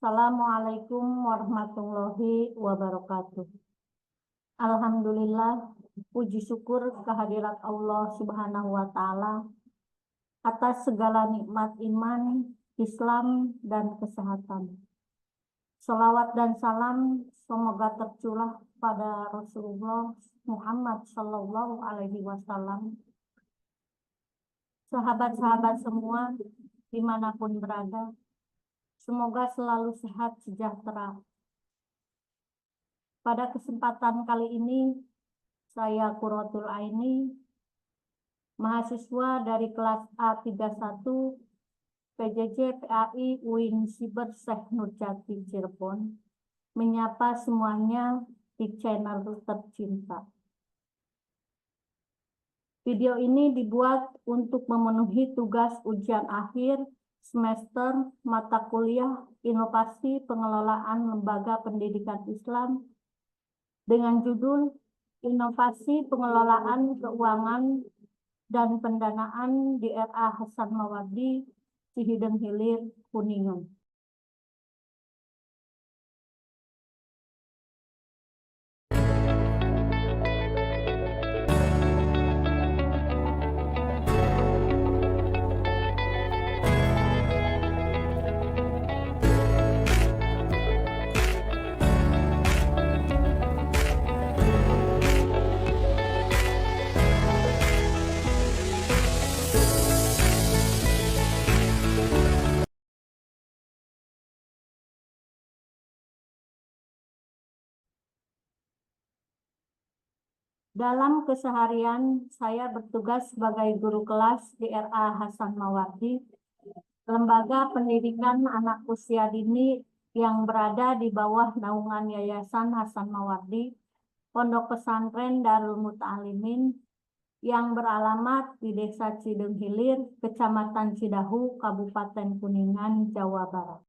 Assalamualaikum warahmatullahi wabarakatuh. Alhamdulillah, puji syukur kehadirat Allah Subhanahu wa Ta'ala atas segala nikmat iman, Islam, dan kesehatan. Salawat dan salam semoga tercurah pada Rasulullah Muhammad Sallallahu Alaihi Wasallam. Sahabat-sahabat semua dimanapun berada, semoga selalu sehat sejahtera. Pada kesempatan kali ini, saya Qurratul Aini, mahasiswa dari kelas A31 PJJ PAI UIN Siber Syekh Nurjati Cirebon, menyapa semuanya di channel tercinta. Video ini dibuat untuk memenuhi tugas ujian akhir semester mata kuliah Inovasi Pengelolaan Lembaga Pendidikan Islam dengan judul Inovasi Pengelolaan Keuangan dan Pendanaan di RA Hasan Mawardi, Cihideng Hilir, Kuningan. Dalam keseharian, saya bertugas sebagai guru kelas di RA Hasan Mawardi, lembaga pendidikan anak usia dini yang berada di bawah naungan Yayasan Hasan Mawardi, Pondok Pesantren Darul Muta'alimin, yang beralamat di Desa Cihideng Hilir, Kecamatan Cidahu, Kabupaten Kuningan, Jawa Barat.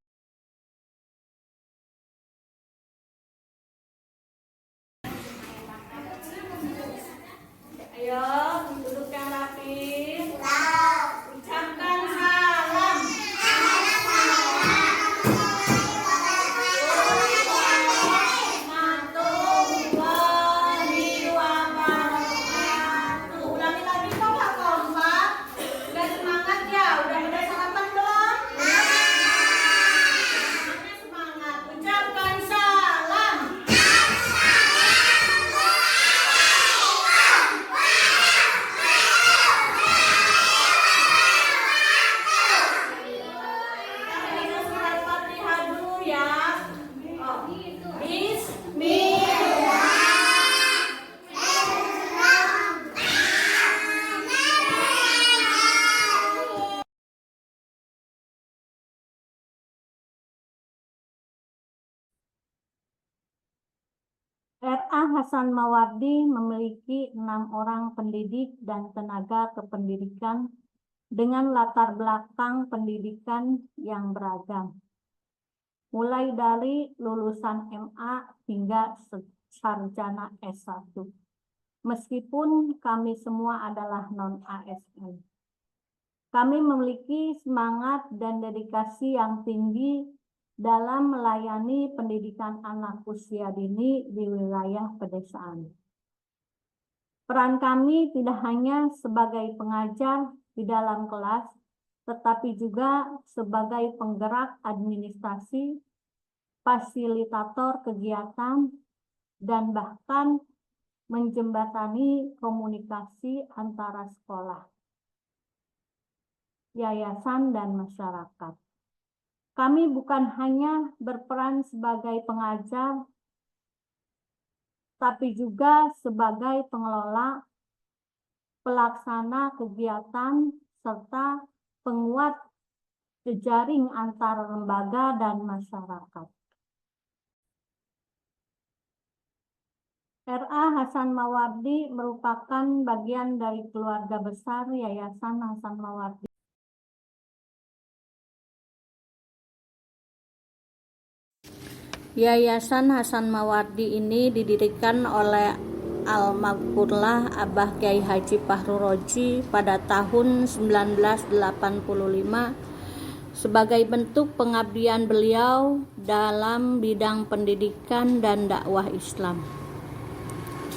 Ayo, duduk yang rapi. Ucapkan salam. Warahmatullahi wabarakatuh. Ulangi lagi kok Kak Kompak. Udah semangat ya? Udah sarapan belum? Semangat. Ucapkan salam. RA Hasan Mawardi memiliki 6 orang pendidik dan tenaga kependidikan dengan latar belakang pendidikan yang beragam, mulai dari lulusan MA hingga sarjana S1. Meskipun kami semua adalah non-ASN, kami memiliki semangat dan dedikasi yang tinggi dalam melayani pendidikan anak usia dini di wilayah pedesaan. Peran kami tidak hanya sebagai pengajar di dalam kelas, tetapi juga sebagai penggerak administrasi, fasilitator kegiatan, dan bahkan menjembatani komunikasi antara sekolah, yayasan, dan masyarakat. Kami bukan hanya berperan sebagai pengajar, tapi juga sebagai pengelola, pelaksana kegiatan, serta penguat jejaring antara lembaga dan masyarakat. RA Hasan Mawardi merupakan bagian dari keluarga besar Yayasan Hasan Mawardi. Yayasan Hasan Mawardi ini didirikan oleh Almarhumlah Abah Kyai Haji Fahru Roji pada tahun 1985 sebagai bentuk pengabdian beliau dalam bidang pendidikan dan dakwah Islam.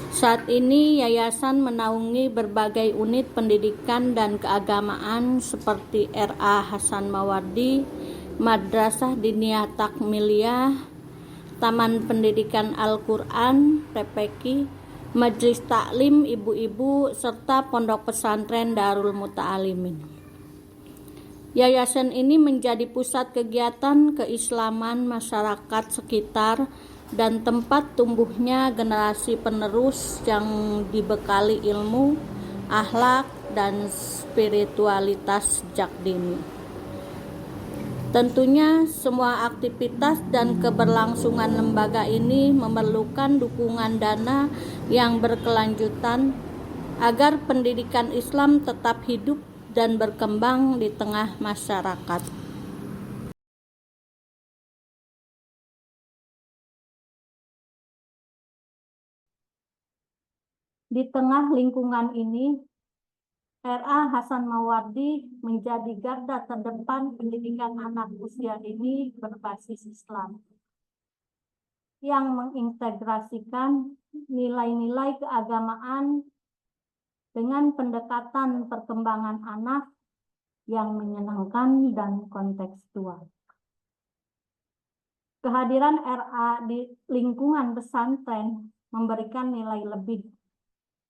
Saat ini yayasan menaungi berbagai unit pendidikan dan keagamaan seperti RA Hasan Mawardi, Madrasah Diniyah Takmiliyah, Taman Pendidikan Al-Quran, PPQ, Majelis Taklim Ibu-Ibu, serta Pondok Pesantren Darul Muta'alimin. Yayasan ini menjadi pusat kegiatan keislaman masyarakat sekitar dan tempat tumbuhnya generasi penerus yang dibekali ilmu, akhlak, dan spiritualitas sejak dini. Tentunya semua aktivitas dan keberlangsungan lembaga ini memerlukan dukungan dana yang berkelanjutan agar pendidikan Islam tetap hidup dan berkembang di tengah masyarakat. Di tengah lingkungan ini, RA Hasan Mawardi menjadi garda terdepan pendidikan anak usia dini berbasis Islam yang mengintegrasikan nilai-nilai keagamaan dengan pendekatan perkembangan anak yang menyenangkan dan kontekstual. Kehadiran RA di lingkungan pesantren memberikan nilai lebih,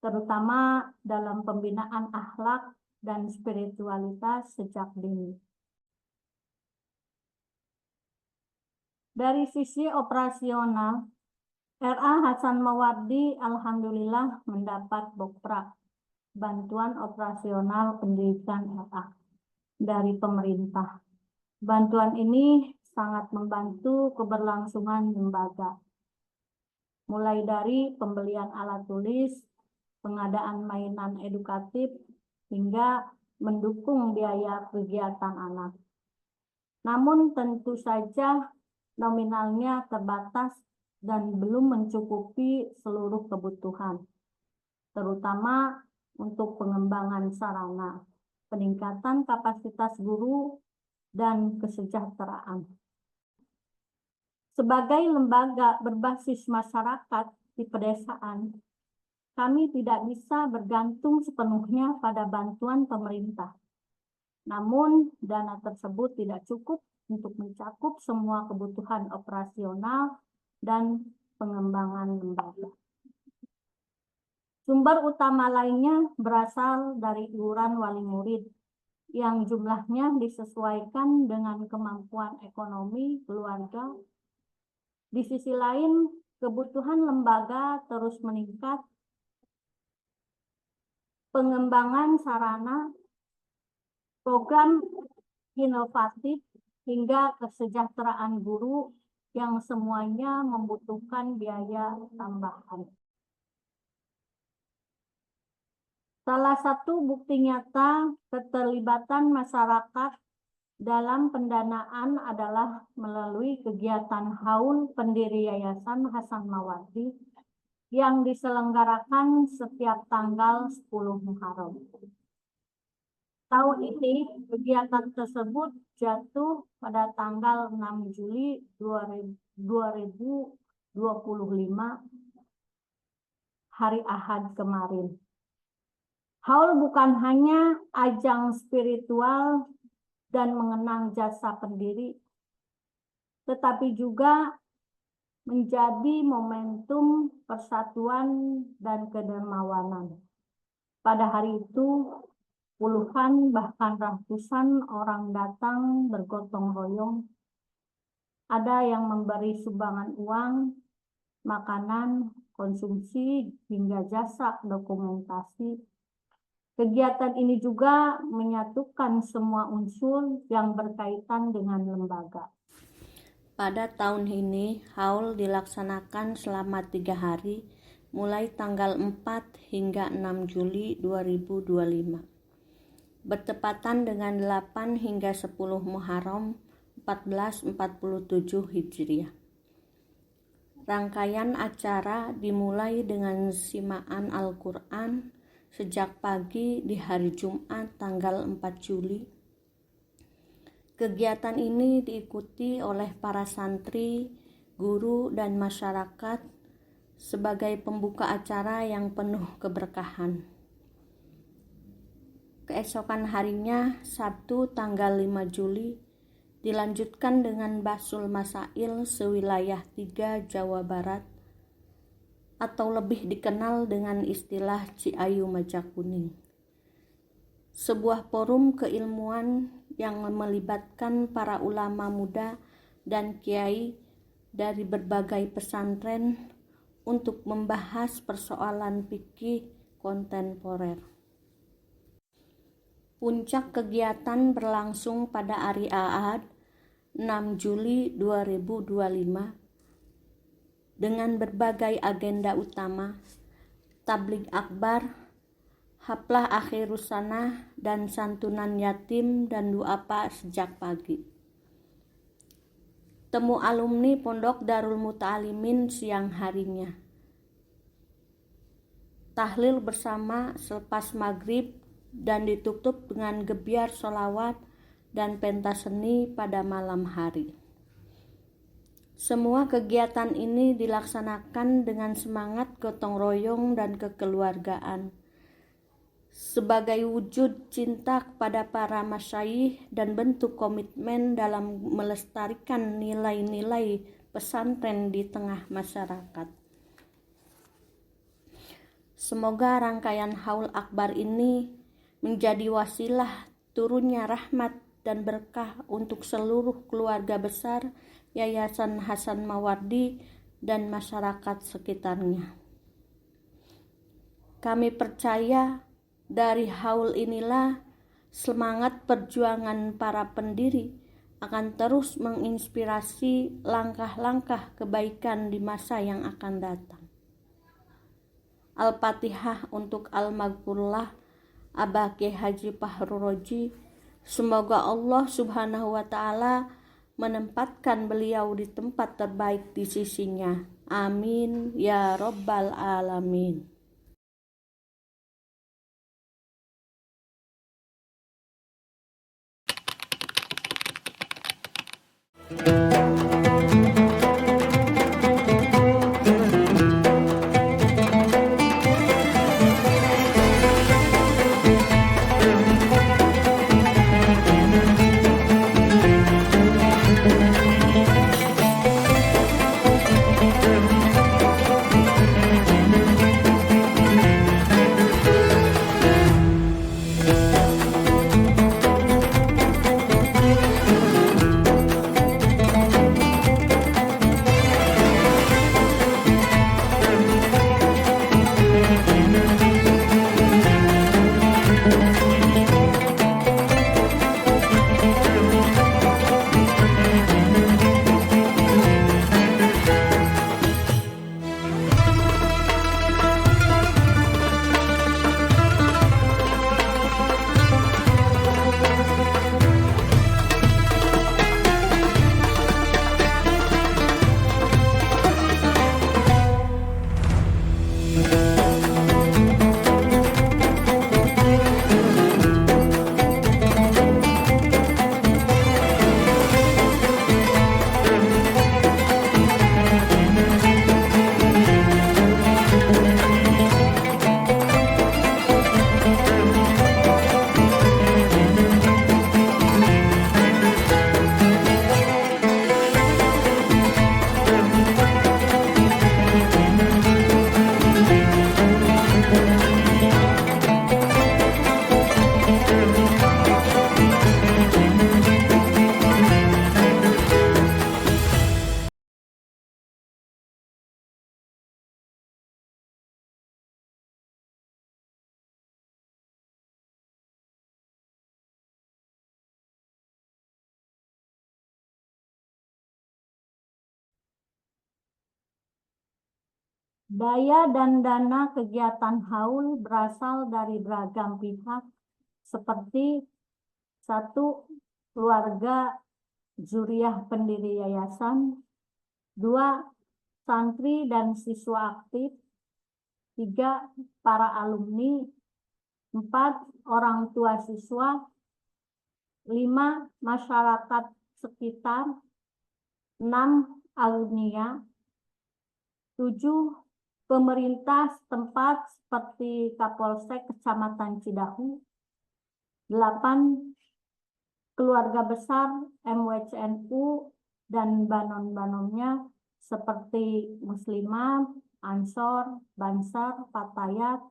terutama dalam pembinaan akhlak dan spiritualitas sejak dini. Dari sisi operasional, RA Hasan Mawardi alhamdulillah mendapat BOPRA, bantuan operasional pendidikan RA, dari pemerintah. Bantuan ini sangat membantu keberlangsungan lembaga, mulai dari pembelian alat tulis, pengadaan mainan edukatif, hingga mendukung biaya kegiatan anak. Namun tentu saja nominalnya terbatas dan belum mencukupi seluruh kebutuhan, terutama untuk pengembangan sarana, peningkatan kapasitas guru, dan kesejahteraan. Sebagai lembaga berbasis masyarakat di pedesaan, kami tidak bisa bergantung sepenuhnya pada bantuan pemerintah. Namun, dana tersebut tidak cukup untuk mencakup semua kebutuhan operasional dan pengembangan lembaga. Sumber utama lainnya berasal dari iuran wali murid yang jumlahnya disesuaikan dengan kemampuan ekonomi keluarga. Di sisi lain, kebutuhan lembaga terus meningkat. Pengembangan sarana, program inovatif, hingga kesejahteraan guru yang semuanya membutuhkan biaya tambahan. Salah satu bukti nyata keterlibatan masyarakat dalam pendanaan adalah melalui kegiatan haul pendiri Yayasan Hasan Mawardi yang diselenggarakan setiap tanggal 10 Muharram. Tahun ini kegiatan tersebut jatuh pada tanggal 6 Juli 2025, hari Ahad kemarin. Haul bukan hanya ajang spiritual dan mengenang jasa pendiri, tetapi juga menjadi momentum persatuan dan kedermawanan. Pada hari itu, puluhan bahkan ratusan orang datang bergotong royong. Ada yang memberi sumbangan uang, makanan, konsumsi, hingga jasa dokumentasi. Kegiatan ini juga menyatukan semua unsur yang berkaitan dengan lembaga. Pada tahun ini, haul dilaksanakan selama 3 hari, mulai tanggal 4 hingga 6 Juli 2025. Bertepatan dengan 8 hingga 10 Muharram 1447 Hijriah. Rangkaian acara dimulai dengan simaan Al-Quran sejak pagi di hari Jumat tanggal 4 Juli. Kegiatan ini diikuti oleh para santri, guru, dan masyarakat sebagai pembuka acara yang penuh keberkahan. Keesokan harinya, Sabtu tanggal 5 Juli, dilanjutkan dengan Basul Masail sewilayah 3 Jawa Barat, atau lebih dikenal dengan istilah Ciayu Majakuning. Sebuah forum keilmuan yang melibatkan para ulama muda dan kiai dari berbagai pesantren untuk membahas persoalan fikih kontemporer. Puncak kegiatan berlangsung pada hari Ahad 6 Juli 2025 dengan berbagai agenda utama, tabligh akbar, haflah akhirus sanah, dan santunan yatim dan duafa sejak pagi. Temu alumni Pondok Darul Muta'alimin siang harinya. Tahlil bersama selepas maghrib dan ditutup dengan gebyar sholawat dan pentas seni pada malam hari. Semua kegiatan ini dilaksanakan dengan semangat gotong royong dan kekeluargaan, sebagai wujud cinta kepada para masyayikh dan bentuk komitmen dalam melestarikan nilai-nilai pesantren di tengah masyarakat. Semoga rangkaian haul akbar ini menjadi wasilah turunnya rahmat dan berkah untuk seluruh keluarga besar Yayasan Hasan Mawardi dan masyarakat sekitarnya. Kami percaya dari haul inilah semangat perjuangan para pendiri akan terus menginspirasi langkah-langkah kebaikan di masa yang akan datang. Al-Fatihah untuk Al-Maghfurlah Abah Kiai Haji Fahrul Raji. Semoga Allah Subhanahu wa Ta'ala menempatkan beliau di tempat terbaik di sisinya. Amin ya Rabbal Alamin. Daya dan dana kegiatan haul berasal dari beragam pihak seperti 1. Keluarga Zuriyah pendiri yayasan, 2. Santri dan siswa aktif, 3. Para alumni, 4. Orang tua siswa, 5. Masyarakat sekitar. 6. Alumnia. 7. Pemerintah setempat seperti Kapolsek Kecamatan Cidahu. 8. Keluarga besar MWCNU dan banon-banonnya seperti Muslimah, Ansor, Bansar, Fatayat,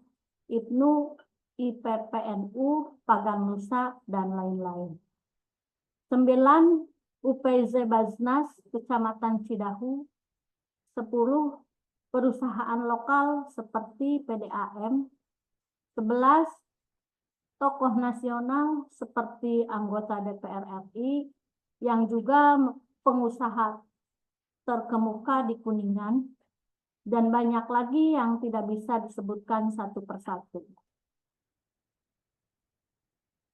Ibnu, IPPNU, Pagang Nusa, dan lain-lain. 9. UPZ Baznas Kecamatan Cidahu. 10. Perusahaan lokal seperti PDAM. 11. Tokoh nasional seperti anggota DPR RI yang juga pengusaha terkemuka di Kuningan, dan banyak lagi yang tidak bisa disebutkan satu persatu.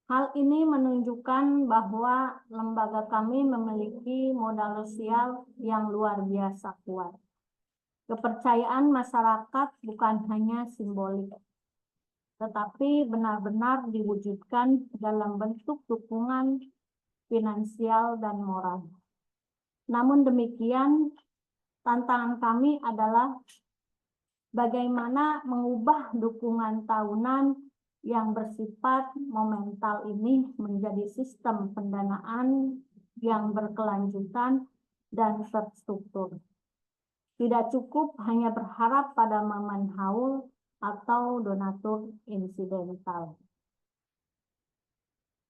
Hal ini menunjukkan bahwa lembaga kami memiliki modal sosial yang luar biasa kuat. Kepercayaan masyarakat bukan hanya simbolik, tetapi benar-benar diwujudkan dalam bentuk dukungan finansial dan moral. Namun demikian, tantangan kami adalah bagaimana mengubah dukungan tahunan yang bersifat momental ini menjadi sistem pendanaan yang berkelanjutan dan terstruktur. Tidak cukup hanya berharap pada momen haul atau donatur insidental.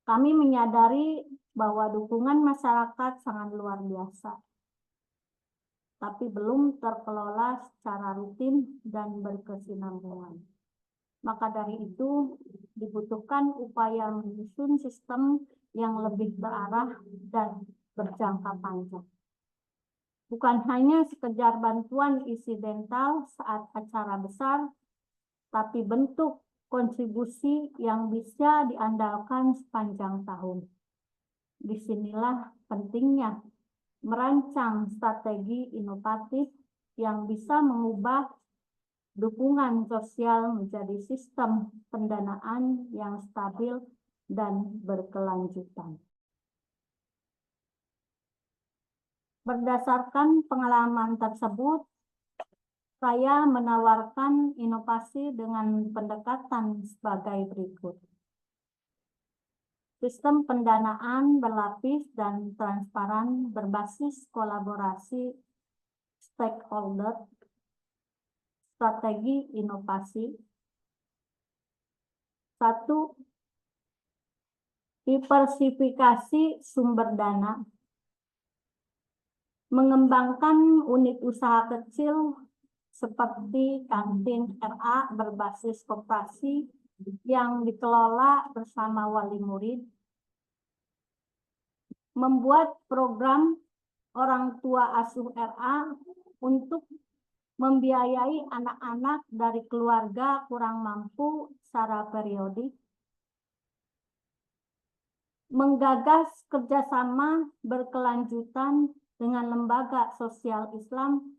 Kami menyadari bahwa dukungan masyarakat sangat luar biasa, tapi belum terkelola secara rutin dan berkesinambungan. Maka dari itu dibutuhkan upaya menyusun sistem yang lebih berarah dan berjangka panjang. Bukan hanya sekedar bantuan insidental saat acara besar, tapi bentuk kontribusi yang bisa diandalkan sepanjang tahun. Disinilah pentingnya merancang strategi inovatif yang bisa mengubah dukungan sosial menjadi sistem pendanaan yang stabil dan berkelanjutan. Berdasarkan pengalaman tersebut, saya menawarkan inovasi dengan pendekatan sebagai berikut. Sistem pendanaan berlapis dan transparan berbasis kolaborasi stakeholder. Strategi inovasi. 1. Diversifikasi sumber dana. Mengembangkan unit usaha kecil seperti kantin RA berbasis koperasi yang dikelola bersama wali murid. Membuat program orang tua asuh RA untuk membiayai anak-anak dari keluarga kurang mampu secara periodik. Menggagas kerjasama berkelanjutan dengan lembaga sosial Islam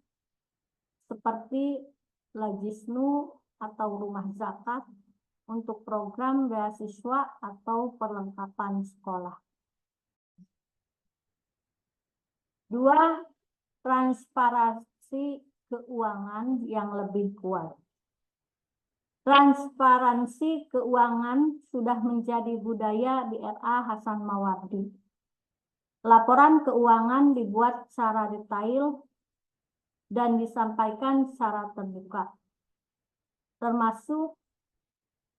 seperti Lajisnu atau Rumah Zakat untuk program beasiswa atau perlengkapan sekolah. 2. Transparansi keuangan yang lebih kuat. Transparansi keuangan sudah menjadi budaya di RA Hasan Mawardi. Laporan keuangan dibuat secara detail dan disampaikan secara terbuka, termasuk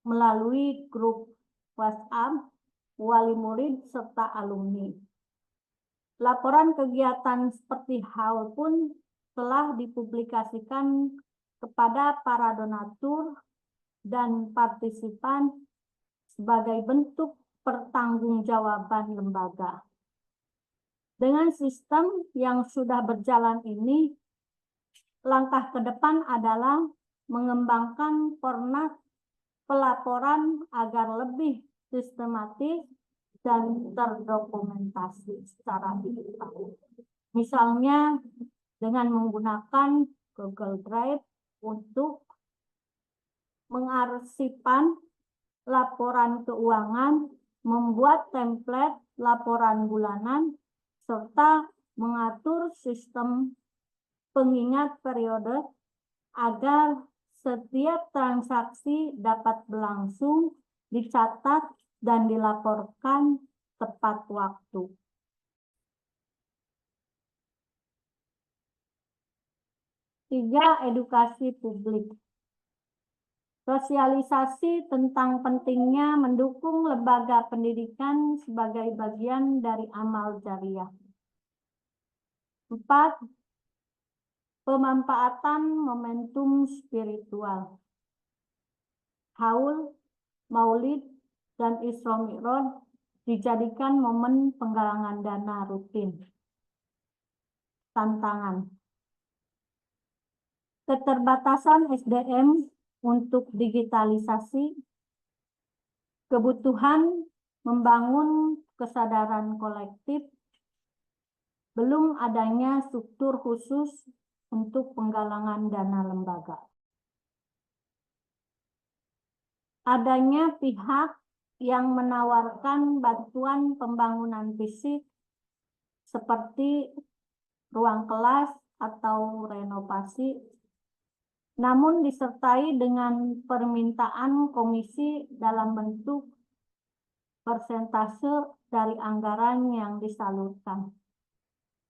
melalui grup WhatsApp, wali murid, serta alumni. Laporan kegiatan seperti haul pun telah dipublikasikan kepada para donatur dan partisipan sebagai bentuk pertanggungjawaban lembaga. Dengan sistem yang sudah berjalan ini, langkah ke depan adalah mengembangkan format pelaporan agar lebih sistematis dan terdokumentasi secara digital. Misalnya dengan menggunakan Google Drive untuk mengarsipkan laporan keuangan membuat template laporan bulanan, serta mengatur sistem pengingat periode agar setiap transaksi dapat berlangsung, dicatat, dan dilaporkan tepat waktu. Tiga, edukasi publik. Sosialisasi tentang pentingnya mendukung lembaga pendidikan sebagai bagian dari amal jariah. 4. Pemanfaatan momentum spiritual. Haul, Maulid, dan Isra Mi'raj dijadikan momen penggalangan dana rutin. Tantangan. Keterbatasan SDM untuk digitalisasi, kebutuhan membangun kesadaran kolektif, belum adanya struktur khusus untuk penggalangan dana lembaga. Adanya pihak yang menawarkan bantuan pembangunan fisik seperti ruang kelas atau renovasi, namun disertai dengan permintaan komisi dalam bentuk persentase dari anggaran yang disalurkan.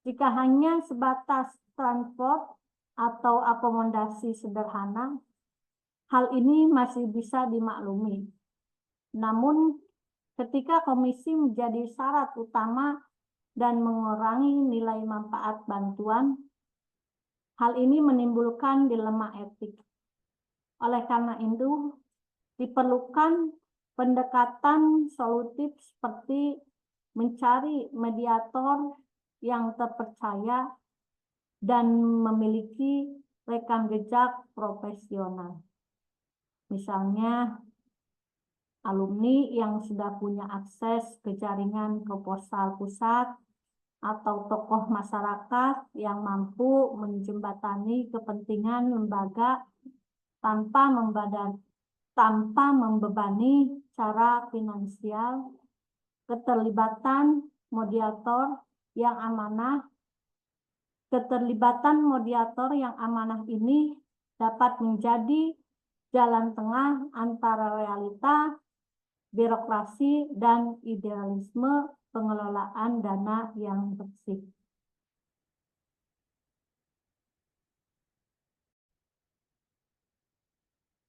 Jika hanya sebatas transport atau akomodasi sederhana, hal ini masih bisa dimaklumi. Namun, ketika komisi menjadi syarat utama dan mengurangi nilai manfaat bantuan, hal ini menimbulkan dilema etik. Oleh karena itu, diperlukan pendekatan solutif seperti mencari mediator yang terpercaya dan memiliki rekam jejak profesional. Misalnya, alumni yang sudah punya akses ke jaringan proposal pusat, atau tokoh masyarakat yang mampu menjembatani kepentingan lembaga tanpa membebani secara finansial. Keterlibatan mediator yang amanah. Keterlibatan mediator yang amanah ini dapat menjadi jalan tengah antara realita, birokrasi, dan idealisme pengelolaan dana yang bersih.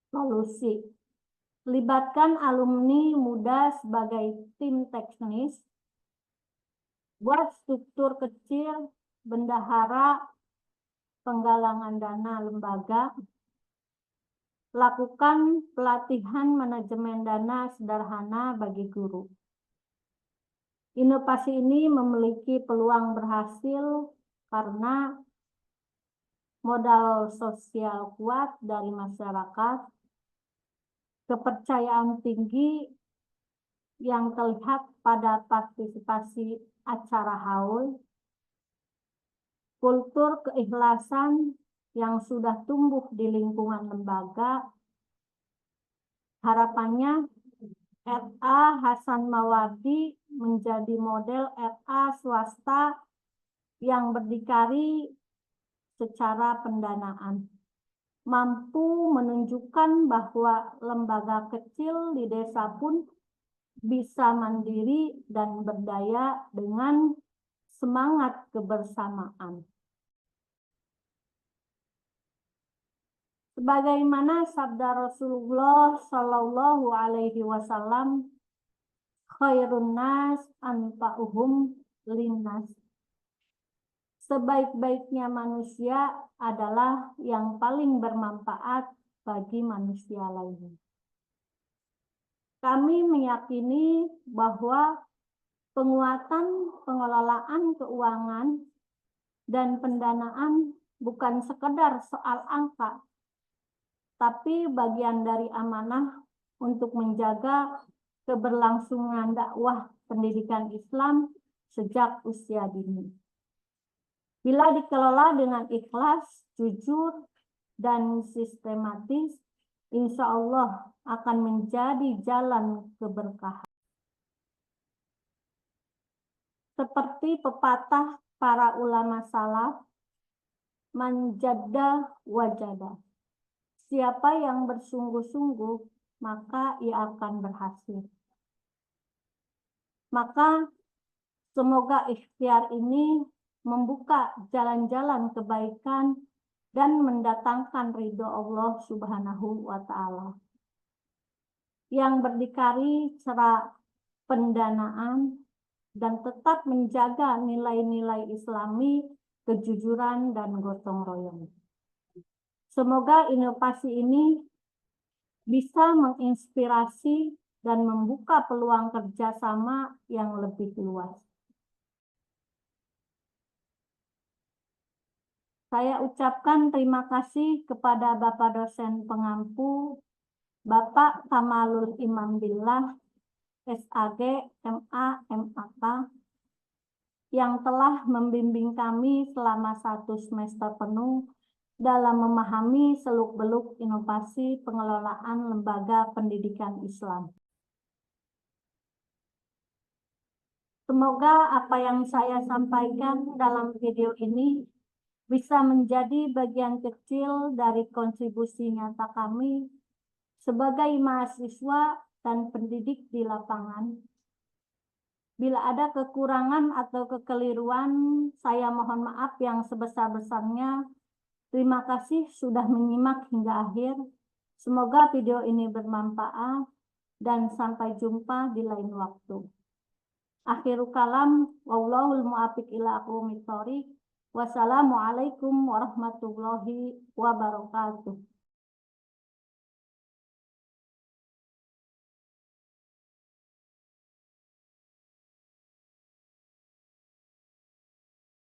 Solusi. Libatkan alumni muda sebagai tim teknis. Buat struktur kecil, bendahara, penggalangan dana lembaga. Lakukan pelatihan manajemen dana sederhana bagi guru. Inovasi ini memiliki peluang berhasil karena modal sosial kuat dari masyarakat, kepercayaan tinggi yang terlihat pada partisipasi acara haul, kultur keikhlasan yang sudah tumbuh di lingkungan lembaga. Harapannya RA Hasan Mawardi menjadi model RA swasta yang berdikari secara pendanaan, mampu menunjukkan bahwa lembaga kecil di desa pun bisa mandiri dan berdaya dengan semangat kebersamaan. Sebagaimana sabda Rasulullah Shallallahu Alaihi Wasallam, khairun nas anfa'uhum linnas. Sebaik-baiknya manusia adalah yang paling bermanfaat bagi manusia lainnya. Kami meyakini bahwa penguatan pengelolaan keuangan dan pendanaan bukan sekedar soal angka, tapi bagian dari amanah untuk menjaga keberlangsungan dakwah pendidikan Islam sejak usia dini. Bila dikelola dengan ikhlas, jujur, dan sistematis, insya Allah akan menjadi jalan keberkahan. Seperti pepatah para ulama salaf, man jadda wajada. Siapa yang bersungguh-sungguh, maka ia akan berhasil. Maka semoga ikhtiar ini membuka jalan-jalan kebaikan dan mendatangkan ridho Allah Subhanahu wa Ta'ala, yang berdikari secara pendanaan dan tetap menjaga nilai-nilai Islami, kejujuran, dan gotong royong. Semoga inovasi ini bisa menginspirasi dan membuka peluang kerjasama yang lebih luas. Saya ucapkan terima kasih kepada Bapak dosen pengampu, Bapak Kamalul Imam Billah, SAG, MA, MAK, yang telah membimbing kami selama 1 semester penuh dalam memahami seluk-beluk inovasi pengelolaan lembaga pendidikan Islam. Semoga apa yang saya sampaikan dalam video ini bisa menjadi bagian kecil dari kontribusi nyata kami sebagai mahasiswa dan pendidik di lapangan. Bila ada kekurangan atau kekeliruan, saya mohon maaf yang sebesar-besarnya. Terima kasih sudah menyimak hingga akhir. Semoga video ini bermanfaat dan sampai jumpa di lain waktu. Akhirul kalam, wallahul muwaffiq ila aqwamit thoriq. Wassalamualaikum warahmatullahi wabarakatuh.